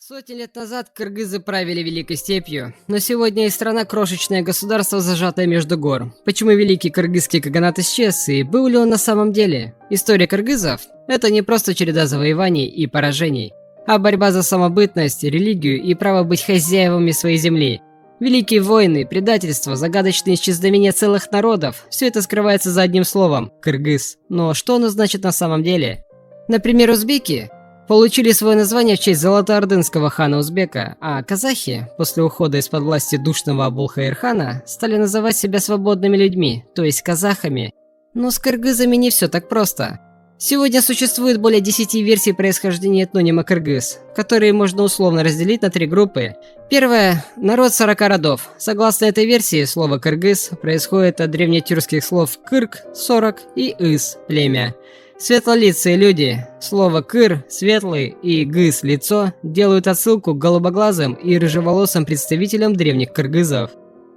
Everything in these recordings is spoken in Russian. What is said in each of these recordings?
Сотни лет назад кыргызы правили Великой Степью, но сегодня их страна крошечное государство, зажатое между гор. Почему Великий Кыргызский Каганат исчез, и был ли он на самом деле? История кыргызов – это не просто череда завоеваний и поражений, а борьба за самобытность, религию и право быть хозяевами своей земли. Великие войны, предательство, загадочные исчезновения целых народов – все это скрывается за одним словом – кыргыз. Но что оно значит на самом деле? Например, узбеки получили свое название в честь золотоордынского хана Узбека, а казахи, после ухода из-под власти душного Абулхаир-хана, стали называть себя свободными людьми, то есть казахами. Но с кыргызами не все так просто. Сегодня существует более 10 версий происхождения этнонима кыргыз, которые можно условно разделить на 3 группы. Первая – народ 40 родов. Согласно этой версии, слово «кыргыз» происходит от древнетюркских слов «кырк» – 40 и «ыс» – племя. Светлолицые люди, слово «кыр» – светлый и «гыс» – лицо, делают отсылку к голубоглазым и рыжеволосым представителям древних кыргызов.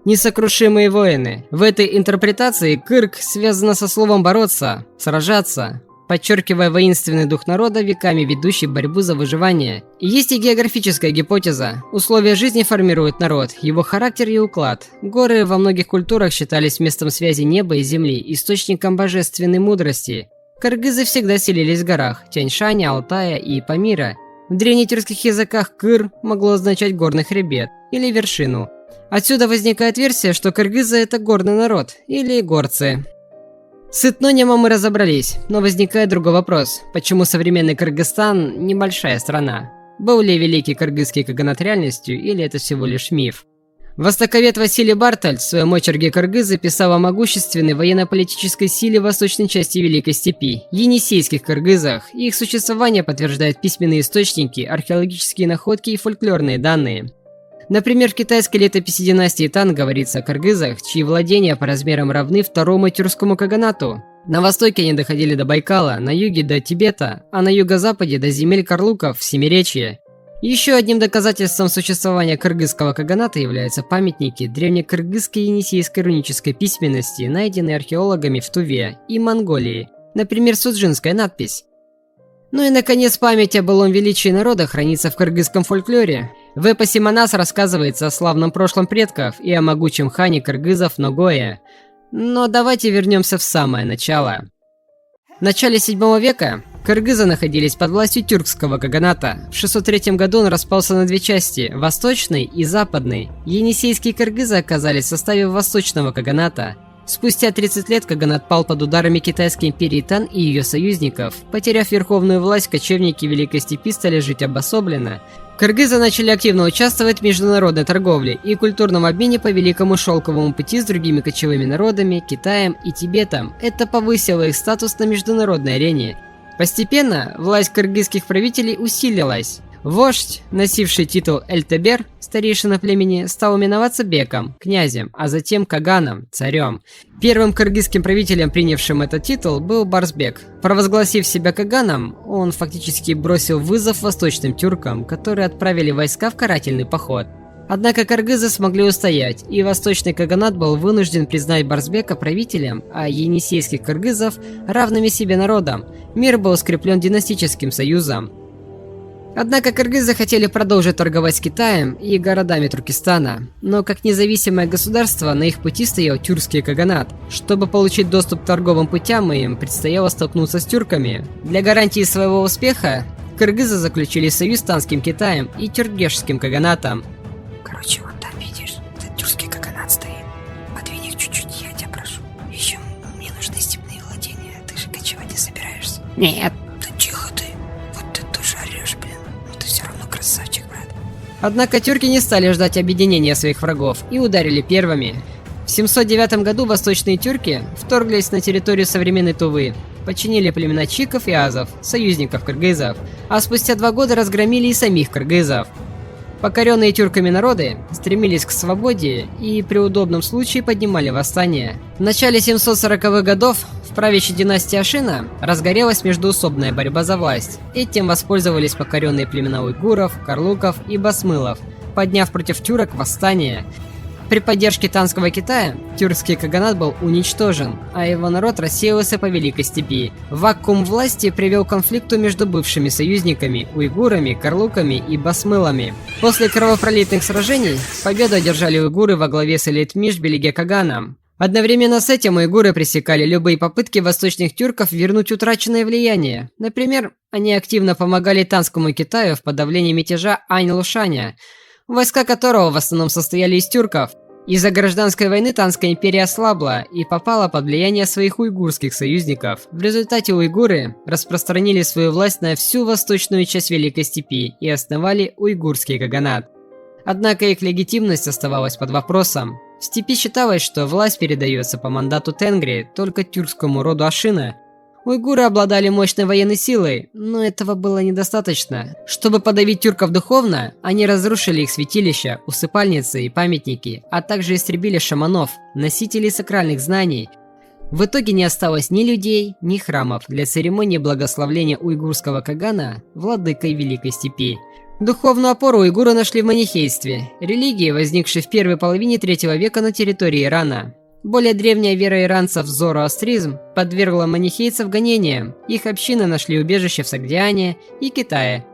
Несокрушимые воины. В этой интерпретации «кырк» связано со словом «бороться», «сражаться», подчеркивая воинственный дух народа, веками ведущий борьбу за выживание. И есть и географическая гипотеза. Условия жизни формируют народ, его характер и уклад. Горы во многих культурах считались местом связи неба и земли, источником божественной мудрости. Кыргызы всегда селились в горах – Тянь-Шаня, Алтая и Памира. В древнетюркских языках «кыр» могло означать горный хребет или вершину. Отсюда возникает версия, что кыргызы – это горный народ или горцы. С этнонимом мы разобрались, но возникает другой вопрос. Почему современный Кыргызстан – небольшая страна? Был ли Великий Кыргызский Каганат реальностью или это всего лишь миф? Востоковед Василий Бартальд в своем очерке «Кыргызы» писал о могущественной военно-политической силе восточной части Великой Степи – енисейских кыргызах. Их существование подтверждают письменные источники, археологические находки и фольклорные данные. Например, в китайской летописи династии Тан говорится о кыргызах, чьи владения по размерам равны второму тюркскому каганату. На востоке они доходили до Байкала, на юге до Тибета, а на юго-западе до земель карлуков в Семиречье. Еще одним доказательством существования кыргызского каганата являются памятники древнекыргызской енисейской рунической письменности, найденные археологами в Туве и Монголии, например, суджинская надпись. Ну и, наконец, память о былом величии народа хранится в кыргызском фольклоре. В эпосе Манас рассказывается о славном прошлом предков и о могучем хане кыргызов Ногое. Но давайте вернемся в самое начало. В начале 7 века кыргызы находились под властью тюркского каганата. В 603 году он распался на 2 части – восточный и западный. Енисейские кыргызы оказались в составе восточного каганата. Спустя 30 лет каганат пал под ударами Китайской империи Тан и ее союзников. Потеряв верховную власть, кочевники Великой Степи стали жить обособленно. Кыргызы начали активно участвовать в международной торговле и культурном обмене по Великому Шелковому пути с другими кочевыми народами, Китаем и Тибетом. Это повысило их статус на международной арене. Постепенно власть кыргызских правителей усилилась. Вождь, носивший титул Эльтебер, старейшина племени, стал именоваться беком, князем, а затем каганом, царем. Первым кыргызским правителем, принявшим этот титул, был Барсбек. Провозгласив себя каганом, он фактически бросил вызов восточным тюркам, которые отправили войска в карательный поход. Однако кыргызы смогли устоять, и восточный каганат был вынужден признать Барсбека правителем, а енисейских кыргызов – равными себе народам. Мир был скреплен династическим союзом. Однако кыргызы хотели продолжить торговать с Китаем и городами Туркестана, но как независимое государство на их пути стоял тюркский каганат. Чтобы получить доступ к торговым путям, им предстояло столкнуться с тюрками. Для гарантии своего успеха кыргызы заключили союз с Танским Китаем и тюргешским каганатом. Короче, вот там видишь, этот тюркский каганат стоит. Подвинь их чуть-чуть, я тебя прошу. Еще мне нужны степные владения, ты же кочевать не собираешься. Нет. Да тихо ты, вот ты тоже орешь, блин. Но ты все равно красавчик, брат. Однако тюрки не стали ждать объединения своих врагов и ударили первыми. В 709 году восточные тюрки вторглись на территорию современной Тувы, подчинили племена чиков и азов, союзников кыргызов, а спустя 2 года разгромили и самих кыргызов. Покоренные тюрками народы стремились к свободе и при удобном случае поднимали восстание. В начале 740-х годов в правящей династии Ашина разгорелась междоусобная борьба за власть. Этим воспользовались покоренные племена уйгуров, карлуков и басмылов, подняв против тюрок восстание. При поддержке Танского Китая тюркский каганат был уничтожен, а его народ рассеялся по Великой Степи. Вакуум власти привел к конфликту между бывшими союзниками – уйгурами, карлуками и басмылами. После кровопролитных сражений победу одержали уйгуры во главе с Элитмиш Белиге Каганом. Одновременно с этим уйгуры пресекали любые попытки восточных тюрков вернуть утраченное влияние. Например, они активно помогали Танскому Китаю в подавлении мятежа Ань-Лушаня, войска которого в основном состояли из тюрков. Из-за гражданской войны Танская империя ослабла и попала под влияние своих уйгурских союзников. В результате уйгуры распространили свою власть на всю восточную часть Великой Степи и основали уйгурский каганат. Однако их легитимность оставалась под вопросом. В степи считалось, что власть передается по мандату Тенгри только тюркскому роду Ашина. Уйгуры обладали мощной военной силой, но этого было недостаточно. Чтобы подавить тюрков духовно, они разрушили их святилища, усыпальницы и памятники, а также истребили шаманов, носителей сакральных знаний. В итоге не осталось ни людей, ни храмов для церемонии благословления уйгурского кагана владыкой Великой Степи. Духовную опору уйгуры нашли в манихействе, религии, возникшей в первой половине III века на территории Ирана. Более древняя вера иранцев зороастризм подвергла манихейцев гонениям, их общины нашли убежище в Согдиане и Китае.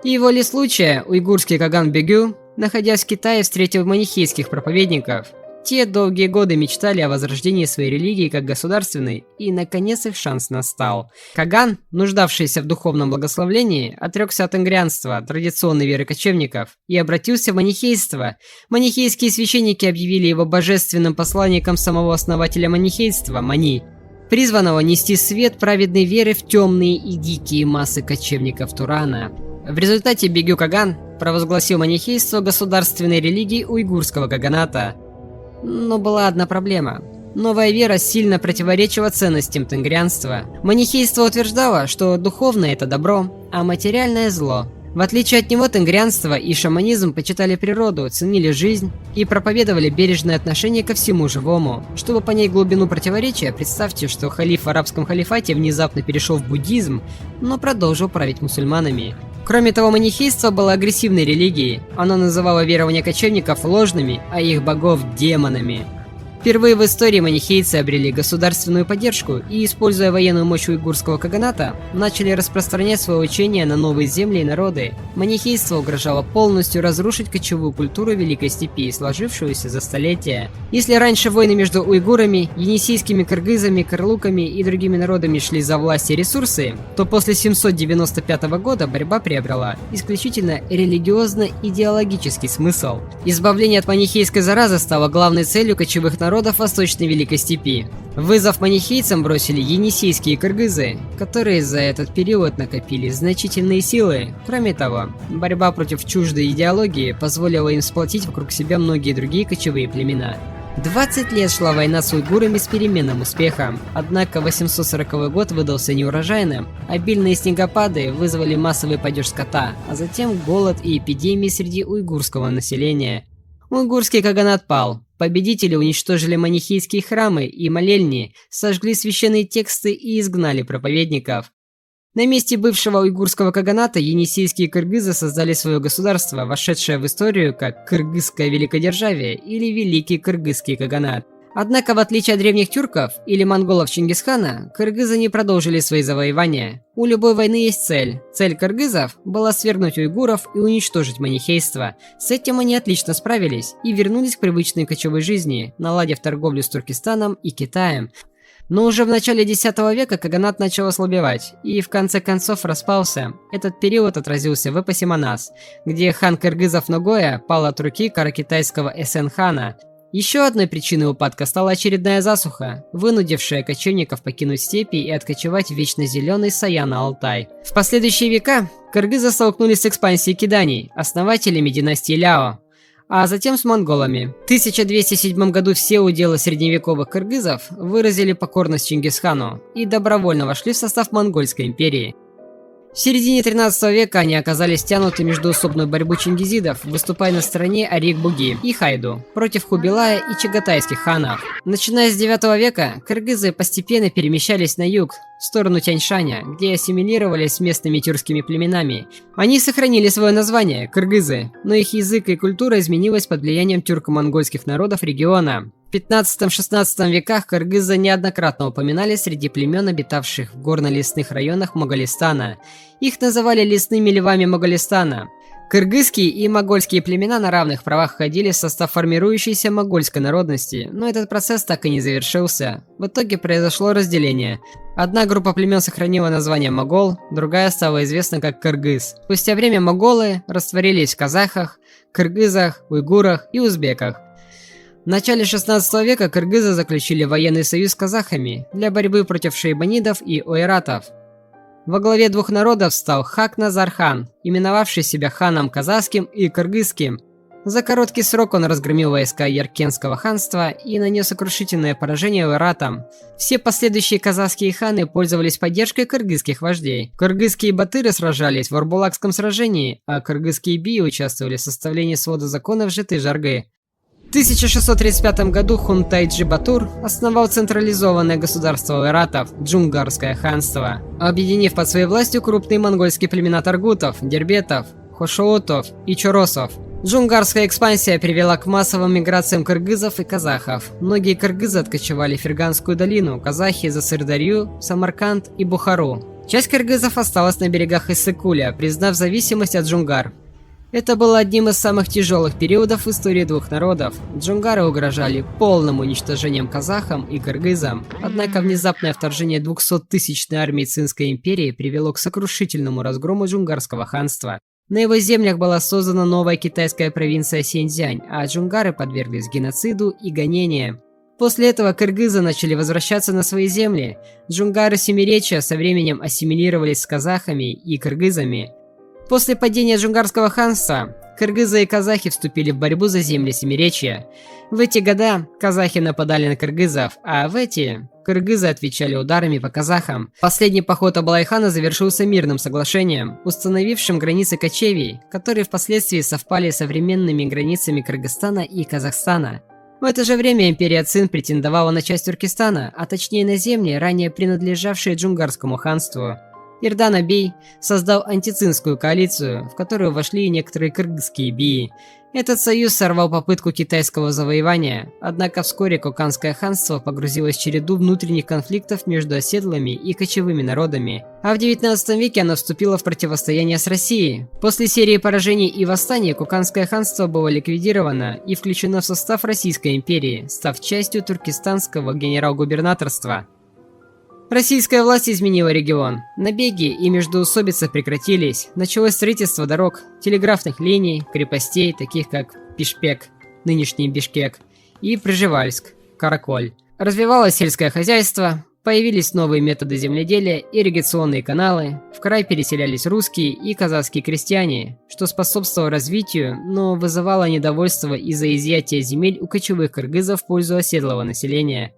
И волей случая уйгурский каган Бегю, находясь в Китае, встретил манихейских проповедников. Те долгие годы мечтали о возрождении своей религии как государственной, и наконец их шанс настал. Каган, нуждавшийся в духовном благословлении, отрекся от ингрянства, традиционной веры кочевников, и обратился в манихейство. Манихейские священники объявили его божественным посланником самого основателя манихейства, Мани, призванного нести свет праведной веры в темные и дикие массы кочевников Турана. В результате Бегю Каган провозгласил манихейство государственной религией уйгурского каганата. Но была одна проблема. Новая вера сильно противоречила ценностям тенгрянства. Манихейство утверждало, что духовное – это добро, а материальное – зло. В отличие от него, тенгрянство и шаманизм почитали природу, ценили жизнь и проповедовали бережное отношение ко всему живому. Чтобы понять глубину противоречия, представьте, что халиф в арабском халифате внезапно перешел в буддизм, но продолжил править мусульманами. Кроме того, манихейство было агрессивной религией. Оно называло верования кочевников ложными, а их богов – демонами. Впервые в истории манихейцы обрели государственную поддержку и, используя военную мощь уйгурского каганата, начали распространять свое учение на новые земли и народы. Манихейство угрожало полностью разрушить кочевую культуру Великой Степи, сложившуюся за столетия. Если раньше войны между уйгурами, енисейскими кыргызами, карлуками и другими народами шли за власть и ресурсы, то после 795 года борьба приобрела исключительно религиозно-идеологический смысл. Избавление от манихейской заразы стало главной целью кочевых народов Восточной Великой Степи. Вызов манихейцам бросили енисейские кыргызы, которые за этот период накопили значительные силы. Кроме того, борьба против чуждой идеологии позволила им сплотить вокруг себя многие другие кочевые племена. 20 лет шла война с уйгурами с переменным успехом, однако 840 год выдался неурожайным, обильные снегопады вызвали массовый падеж скота, а затем голод и эпидемии среди уйгурского населения. Уйгурский каганат пал. Победители уничтожили манихейские храмы и молельни, сожгли священные тексты и изгнали проповедников. На месте бывшего уйгурского каганата енисейские кыргызы создали свое государство, вошедшее в историю как Кыргызское великодержавие или Великий Кыргызский каганат. Однако, в отличие от древних тюрков или монголов Чингисхана, кыргызы не продолжили свои завоевания. У любой войны есть цель. Цель кыргызов была свергнуть уйгуров и уничтожить манихейство. С этим они отлично справились и вернулись к привычной кочевой жизни, наладив торговлю с Туркестаном и Китаем. Но уже в начале X века каганат начал ослабевать и в конце концов распался. Этот период отразился в эпосе Манас, где хан кыргызов Ногоя пал от руки каракитайского Эсен-хана. Еще одной причиной упадка стала очередная засуха, вынудившая кочевников покинуть степи и откочевать в вечно зеленый Саяна-Алтай. В последующие века кыргызы столкнулись с экспансией киданий, основателями династии Ляо, а затем с монголами. В 1207 году все уделы средневековых кыргызов выразили покорность Чингисхану и добровольно вошли в состав Монгольской империи. В середине 13 века они оказались втянуты в междоусобную борьбу чингизидов, выступая на стороне Арик-Буги и Хайду против Хубилая и чагатайских ханов. Начиная с 9 века, кыргызы постепенно перемещались на юг, в сторону Тяньшаня, где ассимилировались с местными тюркскими племенами. Они сохранили свое название – кыргызы, но их язык и культура изменилась под влиянием тюрко-монгольских народов региона. В 15-16 веках кыргызы неоднократно упоминали среди племен, обитавших в горно-лесных районах Моголистана. Их называли лесными львами Моголистана. Кыргызские и могольские племена на равных правах входили в состав формирующейся могольской народности, но этот процесс так и не завершился. В итоге произошло разделение. Одна группа племен сохранила название могол, другая стала известна как кыргыз. Спустя время моголы растворились в казахах, кыргызах, уйгурах и узбеках. В начале 16 века кыргызы заключили военный союз с казахами для борьбы против шейбанидов и ойратов. Во главе двух народов стал Хак-Назар-хан, именовавший себя ханом казахским и кыргызским. За короткий срок он разгромил войска Яркентского ханства и нанес сокрушительное поражение ойратам. Все последующие казахские ханы пользовались поддержкой кыргызских вождей. Кыргызские батыры сражались в Орбулакском сражении, а кыргызские бии участвовали в составлении свода законов Жыты-Жаргы. В 1635 году Хунтайджи Батур основал централизованное государство ойратов – Джунгарское ханство, объединив под своей властью крупные монгольские племена таргутов, дербетов, хошоутов и чоросов. Джунгарская экспансия привела к массовым миграциям кыргызов и казахов. Многие кыргызы откочевали в Ферганскую долину, казахи за Сырдарью, Самарканд и Бухару. Часть кыргызов осталась на берегах Иссык-Куля, признав зависимость от джунгар. Это было одним из самых тяжелых периодов в истории двух народов. Джунгары угрожали полным уничтожением казахам и кыргызам. Однако внезапное вторжение 200-тысячной армии Цинской империи привело к сокрушительному разгрому Джунгарского ханства. На его землях была создана новая китайская провинция Синьцзянь, а джунгары подверглись геноциду и гонениям. После этого кыргызы начали возвращаться на свои земли. Джунгары Семиречья со временем ассимилировались с казахами и кыргызами. После падения Джунгарского ханства, кыргызы и казахи вступили в борьбу за земли Семиречья. В эти года казахи нападали на кыргызов, а в эти кыргызы отвечали ударами по казахам. Последний поход Абылай-хана завершился мирным соглашением, установившим границы кочевий, которые впоследствии совпали с современными границами Кыргызстана и Казахстана. В это же время империя Цин претендовала на часть Туркестана, а точнее на земли, ранее принадлежавшие Джунгарскому ханству. Ирдан Бей создал антицинскую коалицию, в которую вошли и некоторые кыргызские бии. Этот союз сорвал попытку китайского завоевания, однако вскоре Коканское ханство погрузилось в череду внутренних конфликтов между оседлыми и кочевыми народами, а в 19 веке оно вступило в противостояние с Россией. После серии поражений и восстаний Коканское ханство было ликвидировано и включено в состав Российской империи, став частью туркестанского генерал-губернаторства. Российская власть изменила регион. Набеги и междоусобицы прекратились. Началось строительство дорог, телеграфных линий, крепостей, таких как Пишпек, нынешний Бишкек, и Пржевальск, Караколь. Развивалось сельское хозяйство, появились новые методы земледелия, ирригационные каналы, в край переселялись русские и казахские крестьяне, что способствовало развитию, но вызывало недовольство из-за изъятия земель у кочевых кыргызов в пользу оседлого населения.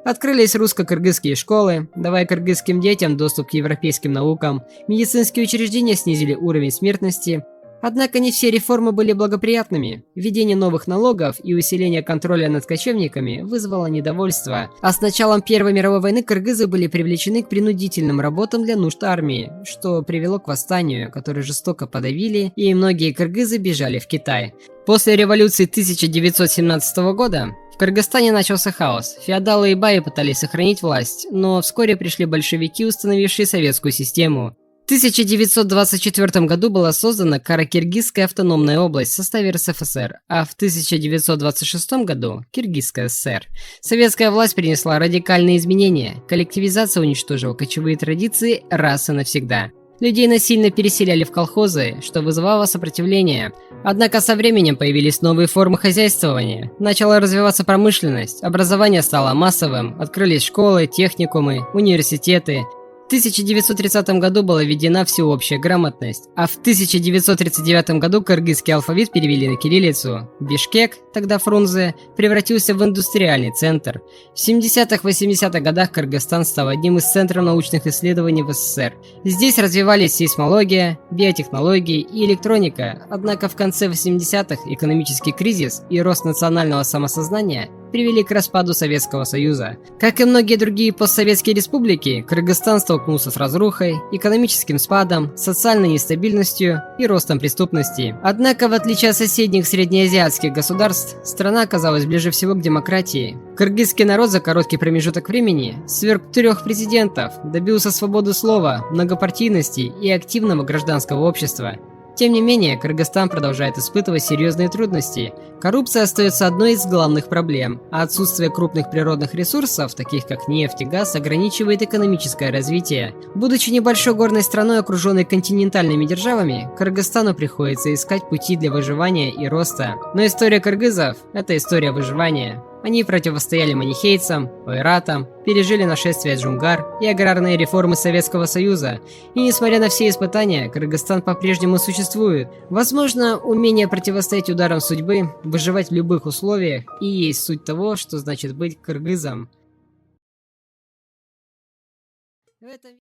Открылись русско-кыргызские школы, давая кыргызским детям доступ к европейским наукам, медицинские учреждения снизили уровень смертности. Однако не все реформы были благоприятными. Введение новых налогов и усиление контроля над кочевниками вызвало недовольство. А с началом Первой мировой войны кыргызы были привлечены к принудительным работам для нужд армии, что привело к восстанию, которое жестоко подавили, и многие кыргызы бежали в Китай. После революции 1917 года в Кыргызстане начался хаос. Феодалы и баи пытались сохранить власть, но вскоре пришли большевики, установившие советскую систему. В 1924 году была создана Каракиргизская автономная область в составе РСФСР, а в 1926 году – Киргизская ССР. Советская власть принесла радикальные изменения. Коллективизация уничтожила кочевые традиции раз и навсегда. Людей насильно переселяли в колхозы, что вызывало сопротивление. Однако со временем появились новые формы хозяйствования. Начала развиваться промышленность, образование стало массовым, открылись школы, техникумы, университеты. 1930 году была введена всеобщая грамотность, а в 1939 году кыргызский алфавит перевели на кириллицу. Бишкек, тогда Фрунзе, превратился в индустриальный центр. В 70-80-х годах Кыргызстан стал одним из центров научных исследований в СССР. Здесь развивались сейсмология, биотехнологии и электроника, однако в конце 80-х экономический кризис и рост национального самосознания привели к распаду Советского Союза. Как и многие другие постсоветские республики, Кыргызстан столкнулся с разрухой, экономическим спадом, социальной нестабильностью и ростом преступности. Однако, в отличие от соседних среднеазиатских государств, страна оказалась ближе всего к демократии. Кыргызский народ за короткий промежуток времени сверг 3 президентов, добился свободы слова, многопартийности и активного гражданского общества. Тем не менее, Кыргызстан продолжает испытывать серьезные трудности. Коррупция остается одной из главных проблем, а отсутствие крупных природных ресурсов, таких как нефть и газ, ограничивает экономическое развитие. Будучи небольшой горной страной, окруженной континентальными державами, Кыргызстану приходится искать пути для выживания и роста. Но история кыргызов – это история выживания. Они противостояли манихейцам, ойратам, пережили нашествие джунгар и аграрные реформы Советского Союза. И несмотря на все испытания, Кыргызстан по-прежнему существует. Возможно, умение противостоять ударам судьбы, выживать в любых условиях и есть суть того, что значит быть кыргызом.